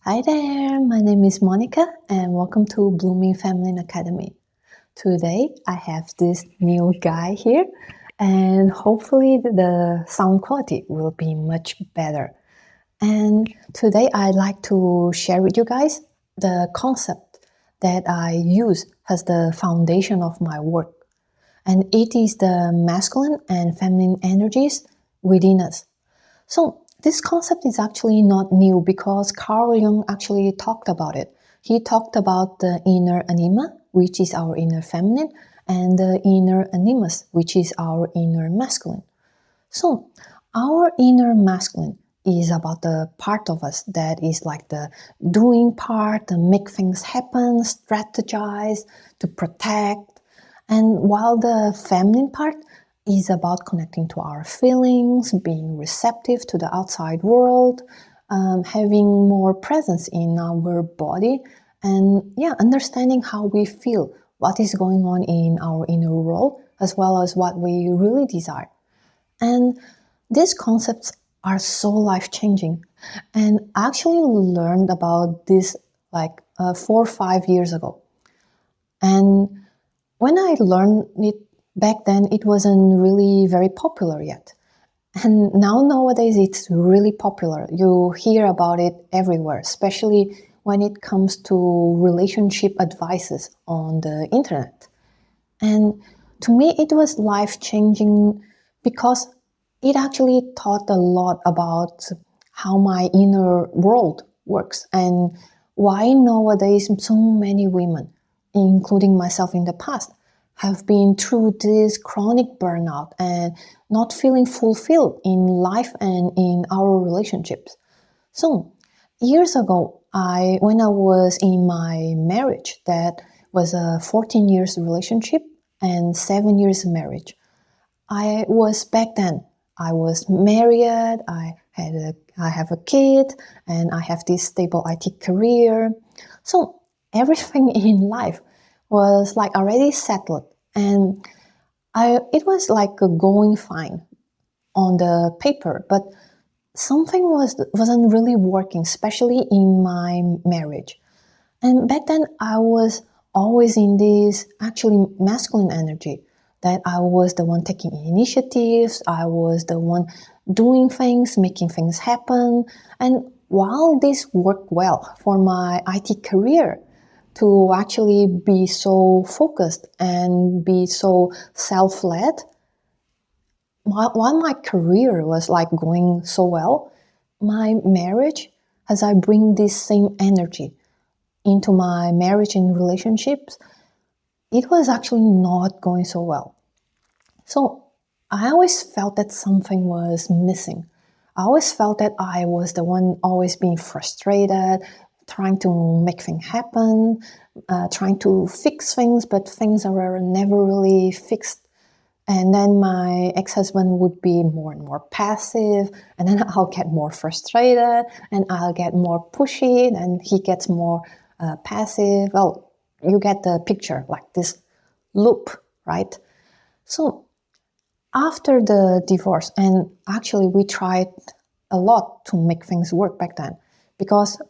Hi there, my name is Monica and welcome to Blooming Feminine Academy. Today I have this new guy here and hopefully the sound quality will be much better. And today I'd like to share with you guys the concept that I use as the foundation of my work. And it is the masculine and feminine energies within us. So this concept is actually not new because Carl Jung actually talked about it. He talked about the inner anima, which is our inner feminine, and the inner animus, which is our inner masculine. So our inner masculine is about the part of us that is like the doing part, the make things happen, strategize, to protect. And while the feminine part is about connecting to our feelings, being receptive to the outside world, having more presence in our body, and understanding how we feel, what is going on in our inner world, as well as what we really desire. And these concepts are so life-changing. And I actually learned about this like 4 or 5 years ago. And when I learned it back then, it wasn't really very popular yet. And nowadays it's really popular. You hear about it everywhere, especially when it comes to relationship advices on the internet. And to me, it was life-changing because it actually taught a lot about how my inner world works and why nowadays so many women, including myself in the past, have been through this chronic burnout and not feeling fulfilled in life and in our relationships. So years ago, when I was in my marriage, that was a 14 years relationship and 7 years marriage. I was back then. I was married. I have a kid, and I have this stable IT career. So everything in life was like already settled, and it was like going fine on the paper, but something wasn't really working, especially in my marriage. And back then I was always in this actually masculine energy, that I was the one taking initiatives, I was the one doing things, making things happen. And while this worked well for my IT career, to actually be so focused and be so self-led, while my career was like going so well, my marriage, as I bring this same energy into my marriage and relationships, it was actually not going so well. So I always felt that something was missing. I always felt that I was the one always being frustrated, trying to make things happen, trying to fix things, but things are never really fixed. And then my ex-husband would be more and more passive, and then I'll get more frustrated, and I'll get more pushy, and he gets more passive. Well, you get the picture, like this loop, right? So after the divorce, and actually we tried a lot to make things work back then, because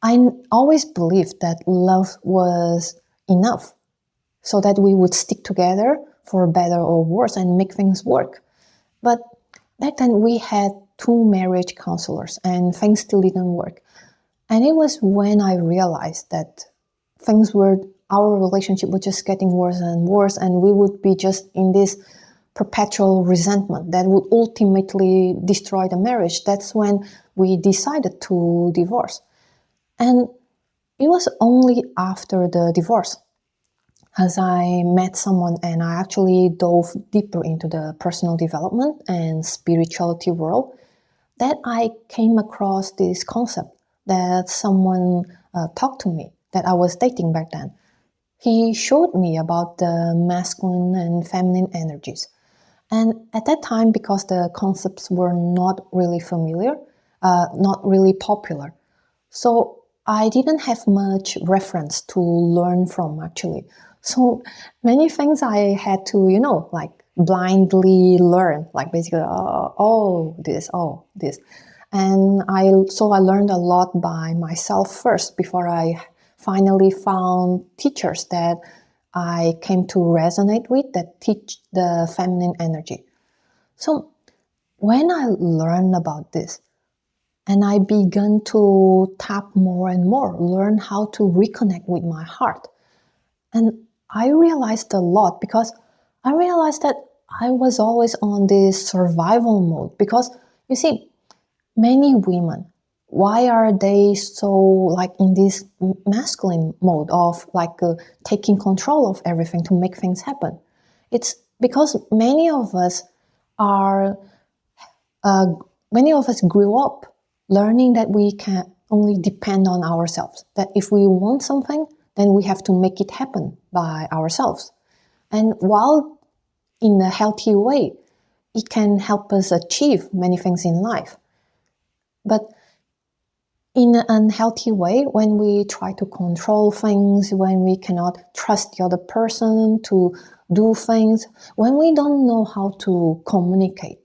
I always believed that love was enough so that we would stick together for better or worse and make things work. But back then we had 2 marriage counselors and things still didn't work. And it was when I realized that our relationship was just getting worse and worse, and we would be just in this perpetual resentment that would ultimately destroy the marriage. That's when we decided to divorce. And it was only after the divorce, as I met someone and I actually dove deeper into the personal development and spirituality world, that I came across this concept that someone talked to me, that I was dating back then. He showed me about the masculine and feminine energies. And at that time, because the concepts were not really familiar, not really popular, so I didn't have much reference to learn from actually. So many things I had to, like blindly learn, like basically, oh, this. And I learned a lot by myself first before I finally found teachers that I came to resonate with that teach the feminine energy. So when I learned about this and I began to tap more and more, learn how to reconnect with my heart. And I realized a lot because I realized that I was always on this survival mode because you see, many women, why are they so like in this masculine mode of like taking control of everything to make things happen? It's because are uh, many of us grew up learning that we can only depend on ourselves, that if we want something, then we have to make it happen by ourselves. And while in a healthy way, it can help us achieve many things in life. But in an unhealthy way, when we try to control things, when we cannot trust the other person to do things, when we don't know how to communicate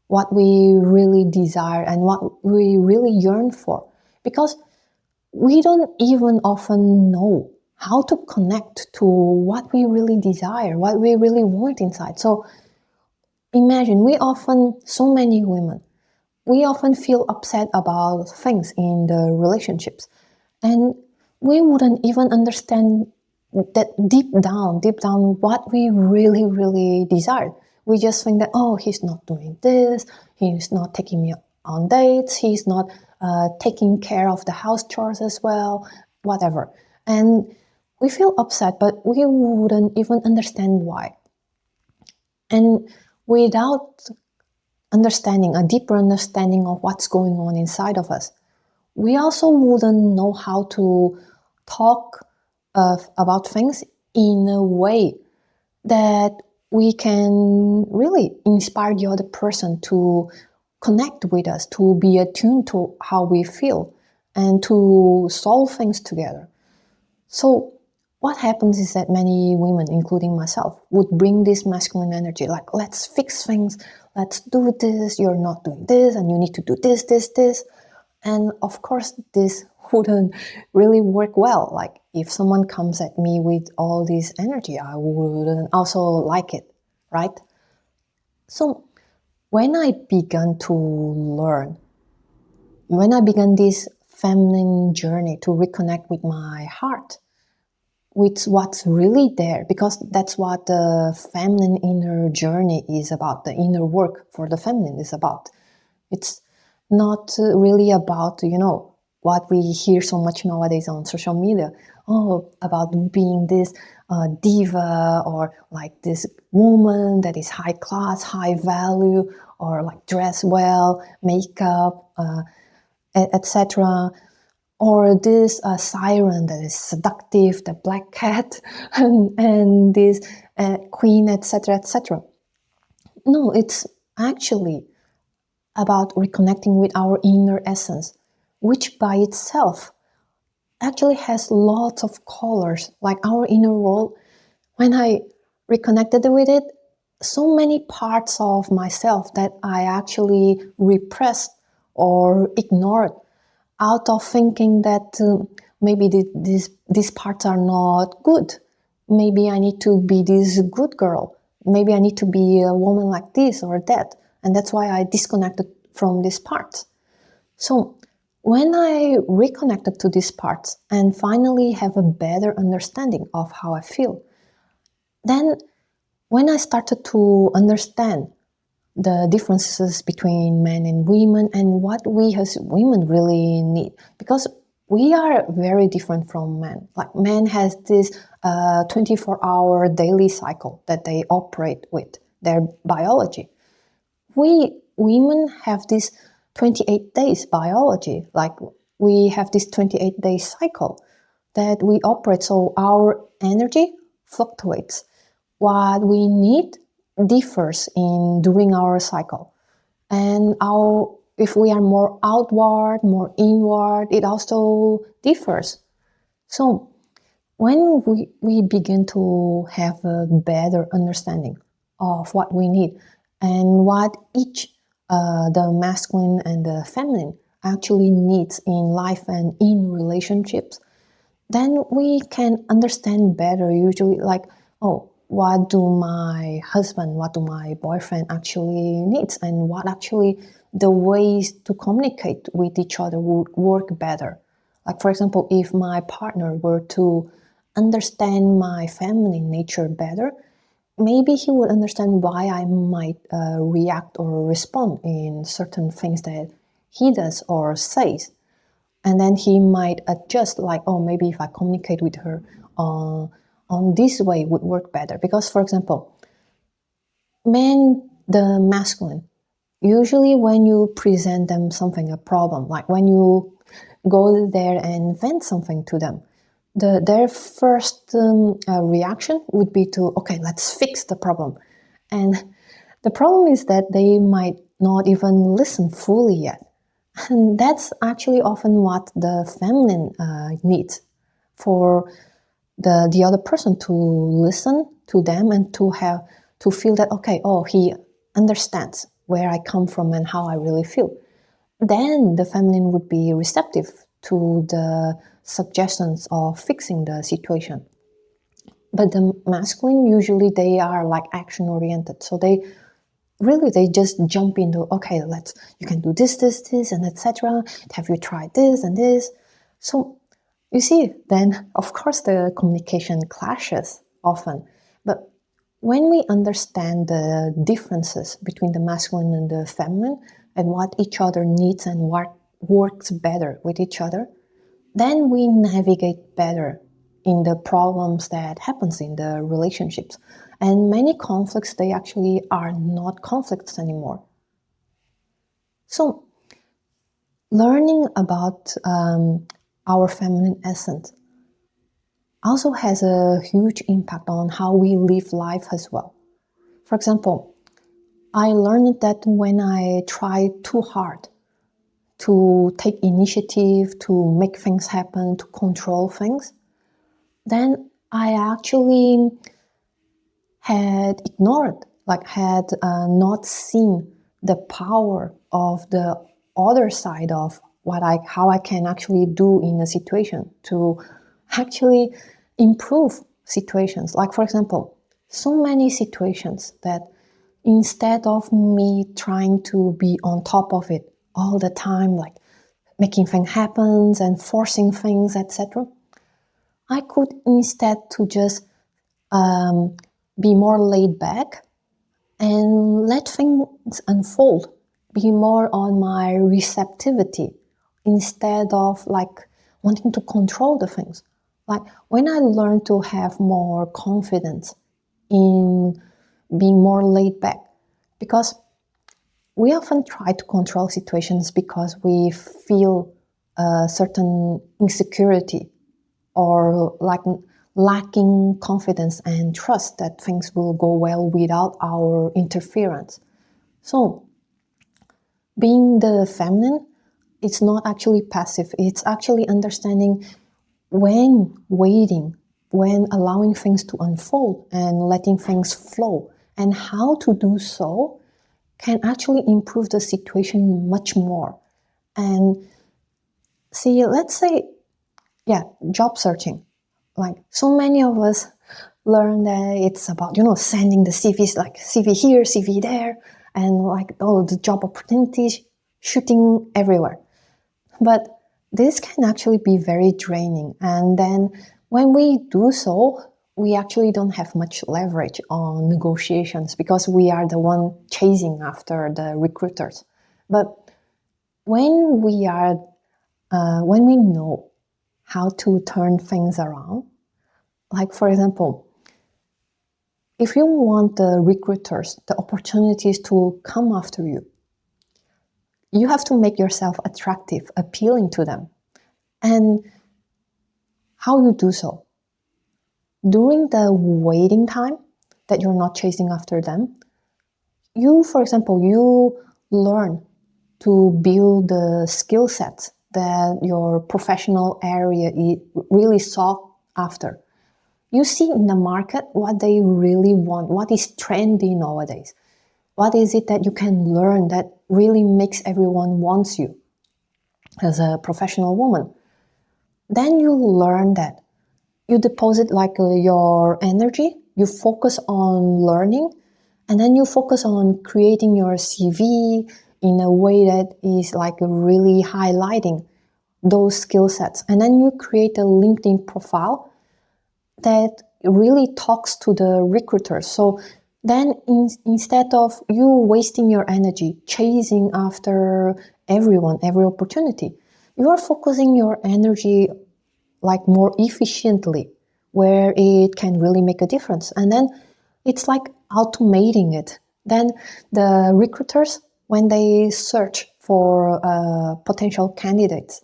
what we really desire and what we really yearn for, because we don't even often know how to connect to what we really desire, what we really want inside. So imagine so many women, we often feel upset about things in the relationships. And we wouldn't even understand that deep down, what we really, really desire. We just think that, oh, he's not doing this, he's not taking me on dates, he's not taking care of the house chores as well, whatever. And we feel upset, but we wouldn't even understand why. And without understanding, a deeper understanding of what's going on inside of us, we also wouldn't know how to talk about things in a way that we can really inspire the other person to connect with us, to be attuned to how we feel, and to solve things together. So what happens is that many women, including myself, would bring this masculine energy, like, let's fix things, let's do this, you're not doing this, and you need to do this, this, this. And of course, this wouldn't really work well. Like, if someone comes at me with all this energy, I wouldn't also like it, right? So when I began to learn, when I began this feminine journey to reconnect with my heart, with what's really there, because that's what the feminine inner journey is about, the inner work for the feminine is about. It's not really about, what we hear so much nowadays on social media. Oh, about being this diva, or like this woman that is high class, high value, or like dress well, makeup, etc. Or this siren that is seductive, the black cat, and this queen, etc., etc. No, it's actually about reconnecting with our inner essence, which by itself actually has lots of colors, like our inner world. When I reconnected with it, so many parts of myself that I actually repressed or ignored out of thinking that maybe these parts are not good. Maybe I need to be this good girl. Maybe I need to be a woman like this or that. And that's why I disconnected from these parts. So when I reconnected to these parts and finally have a better understanding of how I feel, then when I started to understand the differences between men and women and what we as women really need, because we are very different from men. Like, men has this 24-hour daily cycle that they operate with, their biology. We women have this 28 days biology, like we have this 28-day cycle that we operate, so our energy fluctuates. What we need differs in during our cycle. And if we are more outward, more inward, it also differs. So when we begin to have a better understanding of what we need and what each the masculine and the feminine actually needs in life and in relationships, then we can understand better usually, like, oh, what do my husband, what do my boyfriend actually needs, and what actually the ways to communicate with each other would work better. Like, for example, if my partner were to understand my feminine nature better, maybe he would understand why I might react or respond in certain things that he does or says. And then he might adjust, like, oh, maybe if I communicate with her on this way would work better. Because, for example, men, the masculine, usually when you present them something, a problem, like when you go there and vent something to them, their first reaction would be to, okay, let's fix the problem. And the problem is that they might not even listen fully yet. And that's actually often what the feminine needs, for the other person to listen to them and to feel that, okay, oh, he understands where I come from and how I really feel. Then the feminine would be receptive to the suggestions of fixing the situation. But the masculine, usually they are like action oriented, so they just jump into, okay, you can do this, and etc. Have you tried this and this? So you see, then of course the communication clashes often. But when we understand the differences between the masculine and the feminine and what each other needs and what works better with each other, then we navigate better in the problems that happens in the relationships. And many conflicts, they actually are not conflicts anymore. So learning about our feminine essence also has a huge impact on how we live life as well. For example, I learned that when I try too hard to take initiative, to make things happen, to control things, then I actually had ignored, like had not seen the power of the other side of how I can actually do in a situation to actually improve situations. Like, for example, so many situations that instead of me trying to be on top of it all the time, like making things happen and forcing things, etc., I could instead to just be more laid back and let things unfold, be more on my receptivity instead of like wanting to control the things. Like when I learned to have more confidence in being more laid back, because we often try to control situations because we feel a certain insecurity or like lacking confidence and trust that things will go well without our interference. So being the feminine, it's not actually passive. It's actually understanding when waiting, when allowing things to unfold and letting things flow, and how to do so can actually improve the situation much more. And see, let's say, job searching. Like so many of us learn that it's about, sending the CVs, like CV here, CV there, and like, oh, the job opportunities shooting everywhere. But this can actually be very draining. And then when we do so, we actually don't have much leverage on negotiations because we are the one chasing after the recruiters. But when when we know how to turn things around, like for example, if you want the recruiters, the opportunities to come after you, you have to make yourself attractive, appealing to them. And how you do so? During the waiting time that you're not chasing after them, for example, you learn to build the skill sets that your professional area really sought after. You see in the market what they really want, what is trendy nowadays. What is it that you can learn that really makes everyone wants you as a professional woman, then you learn that you deposit your energy, you focus on learning, and then you focus on creating your CV in a way that is really highlighting those skill sets. And then you create a LinkedIn profile that really talks to the recruiters. So then instead of you wasting your energy chasing after everyone, every opportunity, you are focusing your energy more efficiently where it can really make a difference. And then it's like automating it. Then the recruiters, when they search for potential candidates,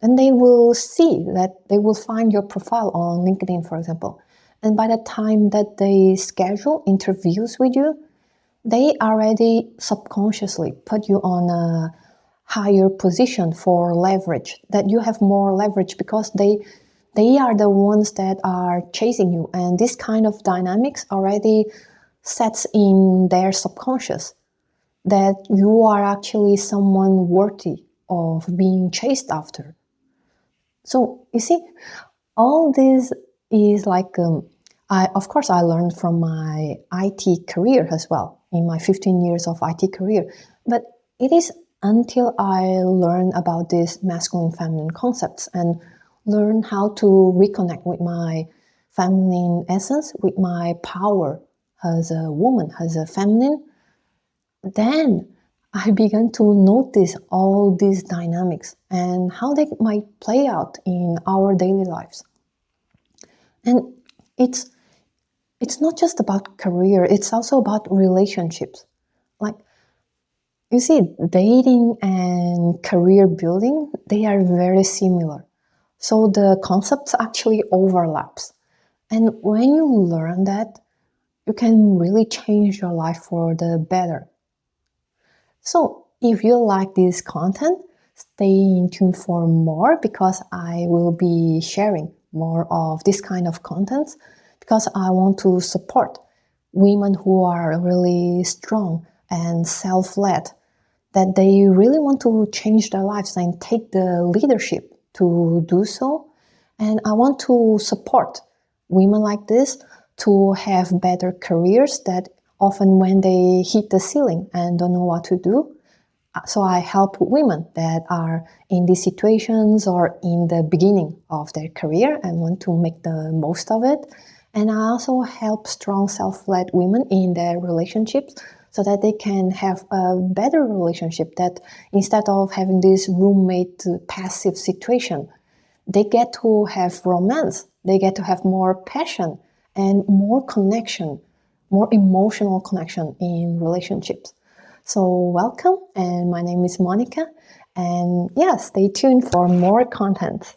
then they will see that they will find your profile on LinkedIn, for example. And by the time that they schedule interviews with you, they already subconsciously put you on a higher position for leverage, that you have more leverage because they are the ones that are chasing you. And this kind of dynamics already sets in their subconscious that you are actually someone worthy of being chased after. So you see, all this is of course, I learned from my IT career as well, in my 15 years of IT career. But it is until I learn about these masculine feminine concepts and learn how to reconnect with my feminine essence, with my power as a woman, as a feminine, then I began to notice all these dynamics and how they might play out in our daily lives. And it's not just about career, it's also about relationships. Like, you see, dating and career building, they are very similar. So the concepts actually overlaps. And when you learn that, you can really change your life for the better. So if you like this content, stay in tune for more because I will be sharing more of this kind of contents because I want to support women who are really strong and self-led, that they really want to change their lives and take the leadership to do so. And I want to support women like this to have better careers that often when they hit the ceiling and don't know what to do. So I help women that are in these situations or in the beginning of their career and want to make the most of it. And I also help strong self-led women in their relationships so that they can have a better relationship, that instead of having this roommate passive situation, they get to have romance, they get to have more passion and more connection, more emotional connection in relationships. So welcome, and my name is Monica, and yeah, stay tuned for more content.